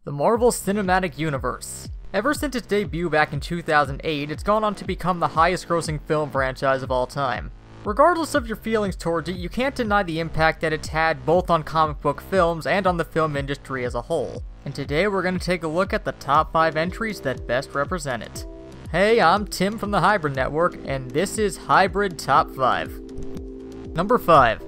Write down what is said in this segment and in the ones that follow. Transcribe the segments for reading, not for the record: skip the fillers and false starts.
The Marvel Cinematic Universe. Ever since its debut back in 2008, it's gone on to become the highest-grossing film franchise of all time. Regardless of your feelings towards it, you can't deny the impact that it's had both on comic book films and on the film industry as a whole. And today we're going to take a look at the top 5 entries that best represent it. Hey, I'm Tim from the Hybrid Network, and this is Hybrid Top 5. Number 5.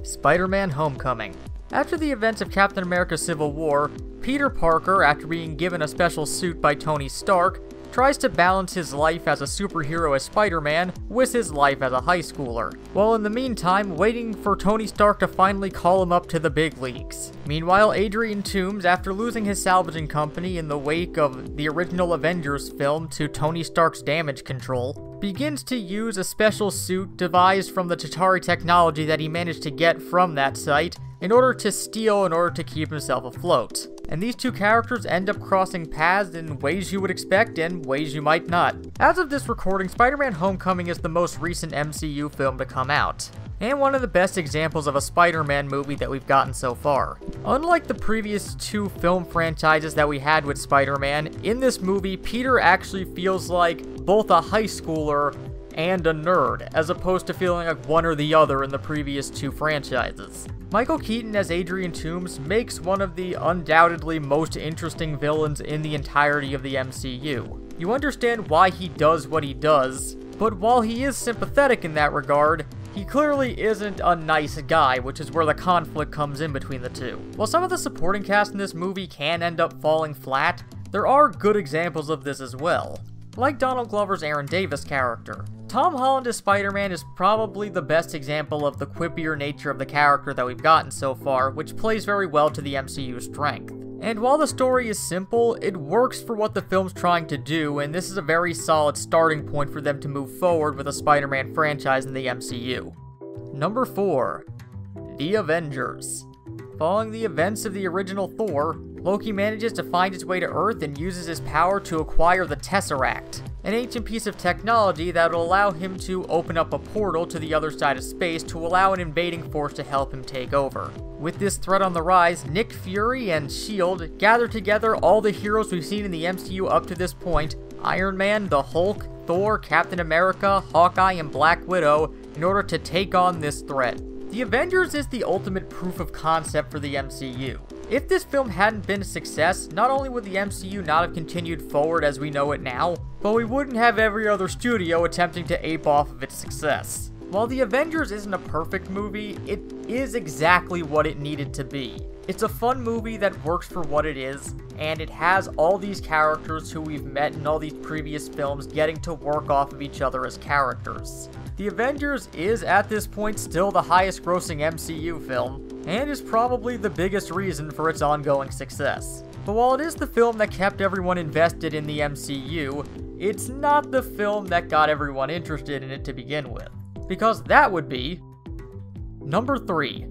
SpiderMan Homecoming. After the events of Captain America Civil War, Peter Parker, after being given a special suit by Tony Stark, tries to balance his life as a superhero as Spider-Man with his life as a high schooler, while in the meantime waiting for Tony Stark to finally call him up to the big leagues. Meanwhile, Adrian Toomes, after losing his salvaging company in the wake of the original Avengers film to Tony Stark's damage control, begins to use a special suit devised from the Chitauri technology that he managed to get from that site in order to keep himself afloat. And these two characters end up crossing paths in ways you would expect and ways you might not. As of this recording, Spider-Man Homecoming is the most recent MCU film to come out, and one of the best examples of a Spider-Man movie that we've gotten so far. Unlike the previous 2 film franchises that we had with Spider-Man, in this movie, Peter actually feels like both a high schooler and a nerd, as opposed to feeling like one or the other in the previous 2 franchises. Michael Keaton as Adrian Toomes makes one of the undoubtedly most interesting villains in the entirety of the MCU. You understand why he does what he does, but while he is sympathetic in that regard, he clearly isn't a nice guy, which is where the conflict comes in between the two. While some of the supporting cast in this movie can end up falling flat, there are good examples of this as well. Like Donald Glover's Aaron Davis character. Tom Holland as Spider-Man is probably the best example of the quippier nature of the character that we've gotten so far, which plays very well to the MCU's strength. And while the story is simple, it works for what the film's trying to do, and this is a very solid starting point for them to move forward with a Spider-Man franchise in the MCU. Number 4. The Avengers. Following the events of the original Thor, Loki manages to find his way to Earth and uses his power to acquire the Tesseract, an ancient piece of technology that will allow him to open up a portal to the other side of space to allow an invading force to help him take over. With this threat on the rise, Nick Fury and S.H.I.E.L.D. gather together all the heroes we've seen in the MCU up to this point, Iron Man, the Hulk, Thor, Captain America, Hawkeye, and Black Widow, in order to take on this threat. The Avengers is the ultimate proof of concept for the MCU. If this film hadn't been a success, not only would the MCU not have continued forward as we know it now, but we wouldn't have every other studio attempting to ape off of its success. While The Avengers isn't a perfect movie, it is exactly what it needed to be. It's a fun movie that works for what it is, and it has all these characters who we've met in all these previous films getting to work off of each other as characters. The Avengers is, at this point, still the highest grossing MCU film, and is probably the biggest reason for its ongoing success. But while it is the film that kept everyone invested in the MCU, it's not the film that got everyone interested in it to begin with. Because that would be... Number 3.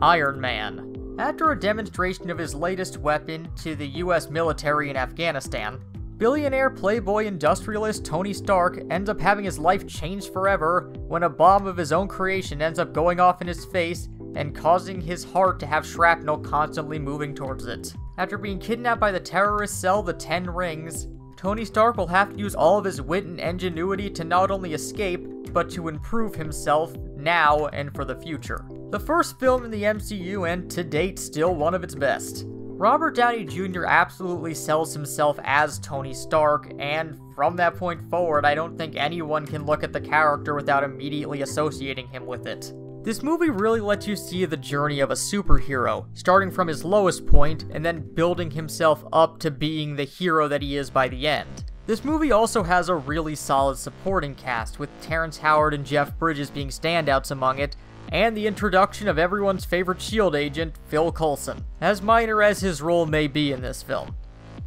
Iron Man. After a demonstration of his latest weapon to the US military in Afghanistan, billionaire playboy industrialist Tony Stark ends up having his life changed forever when a bomb of his own creation ends up going off in his face and causing his heart to have shrapnel constantly moving towards it. After being kidnapped by the terrorist cell the 10 Rings, Tony Stark will have to use all of his wit and ingenuity to not only escape, but to improve himself now and for the future. The first film in the MCU, and to date still one of its best. Robert Downey Jr. absolutely sells himself as Tony Stark, and from that point forward, I don't think anyone can look at the character without immediately associating him with it. This movie really lets you see the journey of a superhero, starting from his lowest point, and then building himself up to being the hero that he is by the end. This movie also has a really solid supporting cast, with Terrence Howard and Jeff Bridges being standouts among it, and the introduction of everyone's favorite S.H.I.E.L.D. agent, Phil Coulson, as minor as his role may be in this film.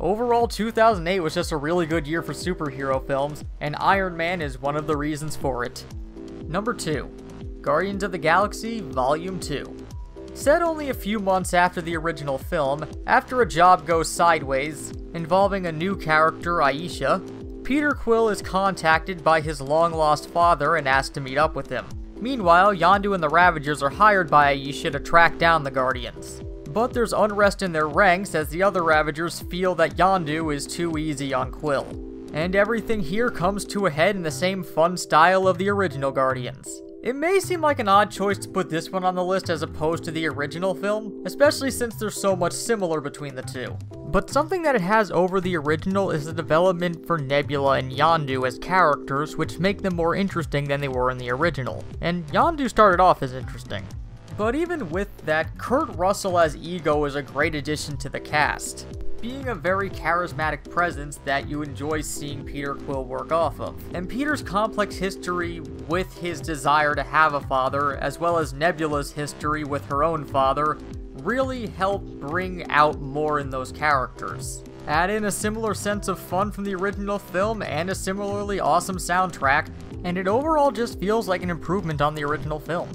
Overall, 2008 was just a really good year for superhero films, and Iron Man is one of the reasons for it. Number 2. Guardians of the Galaxy Volume 2. Set only a few months after the original film, after a job goes sideways, involving a new character, Aisha, Peter Quill is contacted by his long-lost father and asked to meet up with him. Meanwhile, Yondu and the Ravagers are hired by Aisha to track down the Guardians. But there's unrest in their ranks as the other Ravagers feel that Yondu is too easy on Quill. And everything here comes to a head in the same fun style of the original Guardians. It may seem like an odd choice to put this one on the list as opposed to the original film, especially since there's so much similar between the two. But something that it has over the original is the development for Nebula and Yondu as characters, which make them more interesting than they were in the original. And Yondu started off as interesting. But even with that, Kurt Russell as Ego is a great addition to the cast, being a very charismatic presence that you enjoy seeing Peter Quill work off of. And Peter's complex history with his desire to have a father, as well as Nebula's history with her own father, really help bring out more in those characters. Add in a similar sense of fun from the original film and a similarly awesome soundtrack, and it overall just feels like an improvement on the original film.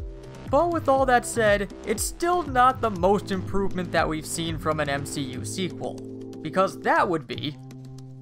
But with all that said, it's still not the most improvement that we've seen from an MCU sequel, because that would be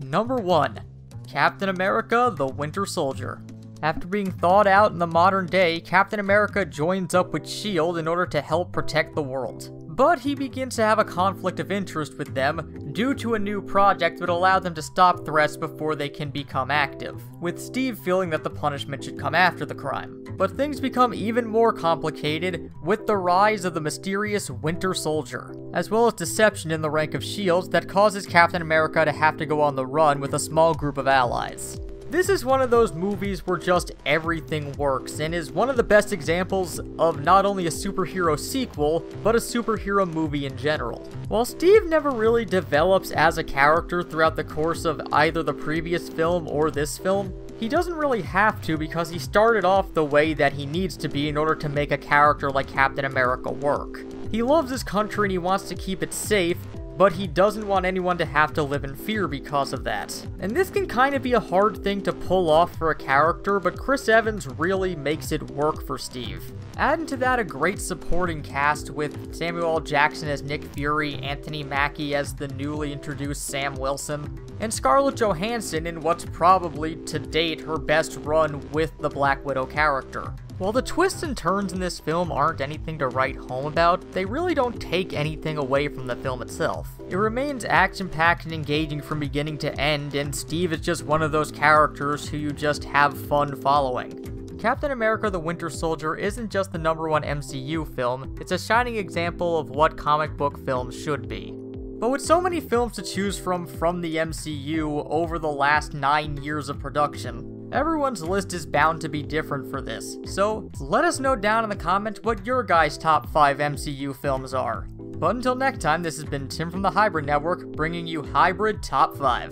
number 1, Captain America: The Winter Soldier. After being thawed out in the modern day, Captain America joins up with S.H.I.E.L.D. in order to help protect the world. But he begins to have a conflict of interest with them due to a new project that will allow them to stop threats before they can become active, with Steve feeling that the punishment should come after the crime. But things become even more complicated with the rise of the mysterious Winter Soldier, as well as deception in the rank of S.H.I.E.L.D. that causes Captain America to have to go on the run with a small group of allies. This is one of those movies where just everything works, and is one of the best examples of not only a superhero sequel, but a superhero movie in general. While Steve never really develops as a character throughout the course of either the previous film or this film, he doesn't really have to because he started off the way that he needs to be in order to make a character like Captain America work. He loves his country and he wants to keep it safe, but he doesn't want anyone to have to live in fear because of that. And this can kind of be a hard thing to pull off for a character, but Chris Evans really makes it work for Steve. Add into that a great supporting cast with Samuel L. Jackson as Nick Fury, Anthony Mackie as the newly introduced Sam Wilson, and Scarlett Johansson in what's probably, to date, her best run with the Black Widow character. While the twists and turns in this film aren't anything to write home about, they really don't take anything away from the film itself. It remains action-packed and engaging from beginning to end, and Steve is just one of those characters who you just have fun following. Captain America: The Winter Soldier isn't just the #1 MCU film, it's a shining example of what comic book films should be. But with so many films to choose from the MCU over the last 9 years of production, everyone's list is bound to be different for this, so let us know down in the comments what your guys' top 5 MCU films are. But until next time, this has been Tim from the Hybrid Network, bringing you Hybrid Top 5.